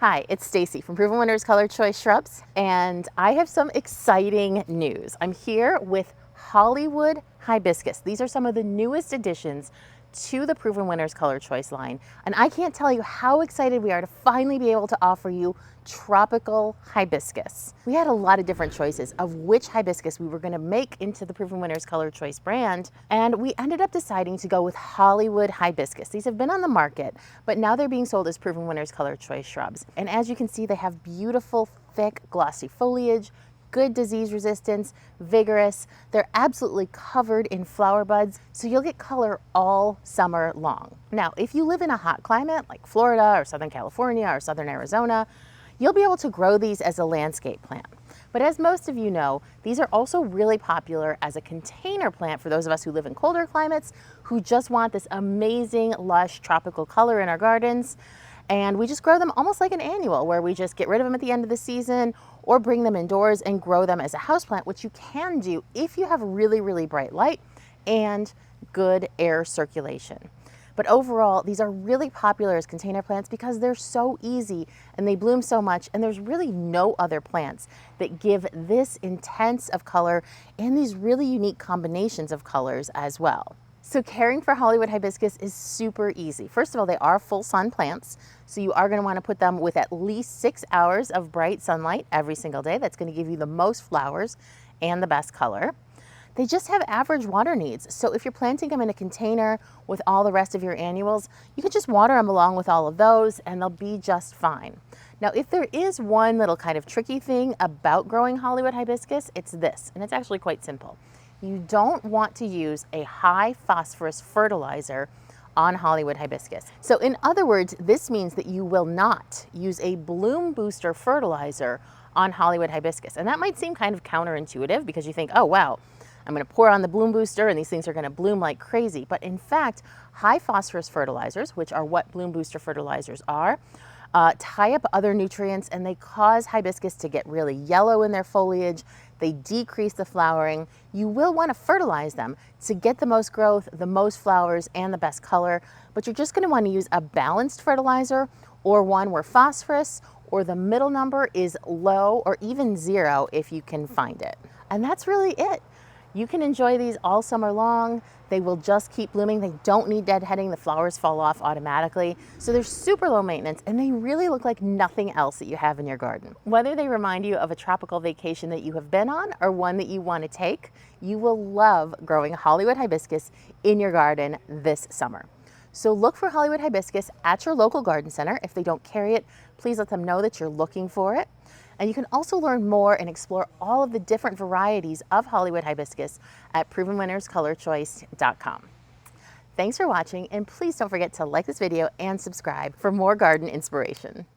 Hi, it's Stacy from Proven Winners ColorChoice Shrubs, and I have some exciting news. I'm here with Hollywood Hibiscus. These are some of the newest additions to the Proven Winners ColorChoice line, and I can't tell you how excited we are to finally be able to offer you tropical hibiscus. We had a lot of different choices of which hibiscus we were going to make into the Proven Winners ColorChoice brand, and we ended up deciding to go with Hollywood Hibiscus. These have been on the market, but now they're being sold as Proven Winners ColorChoice Shrubs. And as you can see, they have beautiful, thick, glossy foliage, good disease resistance, vigorous. They're absolutely covered in flower buds, so you'll get color all summer long. Now, if you live in a hot climate like Florida or Southern California or Southern Arizona, you'll be able to grow these as a landscape plant. But as most of you know, these are also really popular as a container plant for those of us who live in colder climates who just want this amazing, lush, tropical color in our gardens. And we just grow them almost like an annual, where we just get rid of them at the end of the season or bring them indoors and grow them as a houseplant, which you can do if you have really, really bright light and good air circulation. But overall, these are really popular as container plants because they're so easy and they bloom so much, and there's really no other plants that give this intense of color and these really unique combinations of colors as well. So caring for Hollywood Hibiscus is super easy. First of all, they are full sun plants, so you are going to want to put them with at least 6 hours of bright sunlight every single day. That's going to give you the most flowers and the best color. They just have average water needs, so if you're planting them in a container with all the rest of your annuals, you can just water them along with all of those and they'll be just fine. Now, if there is one little kind of tricky thing about growing Hollywood Hibiscus, it's this, and it's actually quite simple. You don't want to use a high phosphorus fertilizer on Hollywood Hibiscus. So in other words, this means that you will not use a bloom booster fertilizer on Hollywood Hibiscus. And that might seem kind of counterintuitive because you think, oh wow, I'm going to pour on the bloom booster and these things are going to bloom like crazy. But in fact, high phosphorus fertilizers, which are what bloom booster fertilizers are, tie up other nutrients and they cause hibiscus to get really yellow in their foliage. They decrease the flowering. You will want to fertilize them to get the most growth, the most flowers, and the best color, but you're just going to want to use a balanced fertilizer or one where phosphorus or the middle number is low or even 0 if you can find it. And that's really it. You can enjoy these all summer long. They will just keep blooming. They don't need deadheading. The flowers fall off automatically. So they're super low maintenance and they really look like nothing else that you have in your garden. Whether they remind you of a tropical vacation that you have been on or one that you want to take, you will love growing Hollywood Hibiscus in your garden this summer. So look for Hollywood Hibiscus at your local garden center. If they don't carry it, please let them know that you're looking for it. And you can also learn more and explore all of the different varieties of Hollywood Hibiscus at ProvenWinnersColorChoice.com. Thanks for watching, and please don't forget to like this video and subscribe for more garden inspiration.